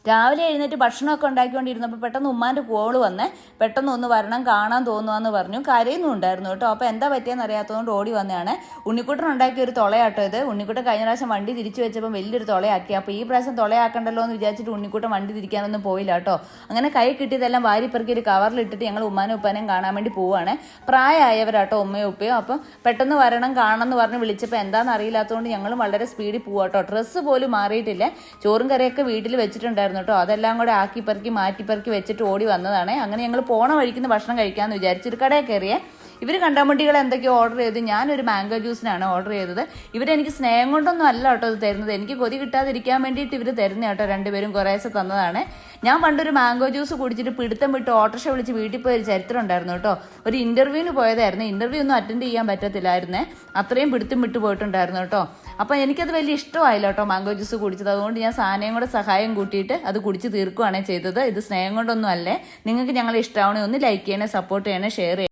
രാവിലെ എഴുന്നേറ്റ് ഭക്ഷണമൊക്കെ ഉണ്ടാക്കിക്കൊണ്ടിരുന്നപ്പോൾ പെട്ടെന്ന് ഉമ്മാൻ്റെ കോള് വന്നേ. പെട്ടെന്ന് ഒന്ന് വരണം, കാണാൻ തോന്നുവാന്ന് പറഞ്ഞു. കരയുന്നുണ്ടായിരുന്നു കേട്ടോ. അപ്പോൾ എന്താ പറ്റിയെന്ന് അറിയാത്തതുകൊണ്ട് ഓടി വന്നതാണ്. ഉണ്ണിക്കുട്ടൻ ഉണ്ടാക്കിയ ഒരു തുളയാട്ടോ ഇത്. ഉണ്ണിക്കുട്ടൻ കഴിഞ്ഞ പ്രാവശ്യം വണ്ടി തിരിച്ചു വെച്ചപ്പോൾ വലിയൊരു തുളയാക്കി. അപ്പോൾ ഈ പ്രാവശ്യം തുളയാക്കണ്ടല്ലോ എന്ന് വിചാരിച്ചിട്ട് ഉണ്ണിക്കുട്ടൻ വണ്ടി തിരിക്കാനൊന്നും പോയില്ല കേട്ടോ. അങ്ങനെ കൈ കിട്ടിയതെല്ലാം വാരിപ്പെറുക്കി ഒരു കവറിലിട്ടിട്ട് ഞങ്ങൾ ഉമ്മാനും ഉപ്പാനെയും കാണാൻ വേണ്ടി പോവുകയാണ്. പ്രായമായവരാട്ടോ ഉമ്മയും ഉപ്പയും. അപ്പം പെട്ടെന്ന് വരണം, കാണണം എന്ന് പറഞ്ഞ് വിളിച്ചപ്പോൾ എന്താണെന്ന് അറിയില്ലാത്തതുകൊണ്ട് ഞങ്ങളും വളരെ സ്പീഡിൽ പോവാട്ടോ. ഡ്രസ്സ് പോലും മാറിയിട്ടില്ല. ചോറും കറിയൊക്കെ വീട്ടിൽ വെച്ചിട്ടുണ്ടായിരുന്നു കേട്ടോ. അതെല്ലാം കൂടെ ആക്കി പെറുക്കി മാറ്റി വെച്ചിട്ട് ഓടി വന്നതാണ്. അങ്ങനെ ഞങ്ങൾ പോണ വഴിക്കുന്ന ഭക്ഷണം കഴിക്കാമെന്ന് വിചാരിച്ചൊരു കടയിൽ കയറിയേ. ഇവർ കണ്ടാമുണ്ടികൾ എന്തൊക്കെയോ ഓർഡർ ചെയ്ത്, ഞാനൊരു മാംഗോ ജ്യൂസിനാണ് ഓർഡർ ചെയ്തത്. ഇവരെനിക്ക് സ്നേഹം കൊണ്ടൊന്നും അല്ല കേട്ടോ ഇത് തരുന്നത്. എനിക്ക് കൊതി കിട്ടാതിരിക്കാൻ വേണ്ടിയിട്ട് ഇവർ തരുന്ന കേട്ടോ. രണ്ടുപേരും കുറേശ്ശെ തന്നതാണ്. ഞാൻ പണ്ടൊരു മാംഗോ ജ്യൂസ് കുടിച്ചിട്ട് പിടുത്തം വിട്ട് ഓട്ടോറിക്ഷ വിളിച്ച് വീട്ടിൽ പോയൊരു ചരിത്രം ഉണ്ടായിരുന്നു കേട്ടോ. ഒരു ഇൻ്റർവ്യൂവിന് പോയതായിരുന്നു. ഇൻ്റർവ്യൂ ഒന്നും അറ്റൻഡ് ചെയ്യാൻ പറ്റത്തില്ലായിരുന്നേ. അത്രയും പിടുത്തം വിട്ട് പോയിട്ടുണ്ടായിരുന്നു കേട്ടോ. അപ്പോൾ എനിക്കത് വലിയ ഇഷ്ടമായില്ല കേട്ടോ മാംഗോ ജ്യൂസ് കുടിച്ചത്. അതുകൊണ്ട് ഞാൻ സാനയും കൂടെ സഹായം കൂട്ടിയിട്ട് അത് കുടിച്ച് തീർക്കുകയാണ് ചെയ്തത്. ഇത് സ്നേഹം കൊണ്ടൊന്നും അല്ലേ. നിങ്ങൾക്ക് ഞങ്ങളെ ഇഷ്ടമാവണേ ഒന്ന് ലൈക്ക് ചെയ്യണേ, സപ്പോർട്ട് ചെയ്യണേ, ഷെയർ ചെയ്യണേ.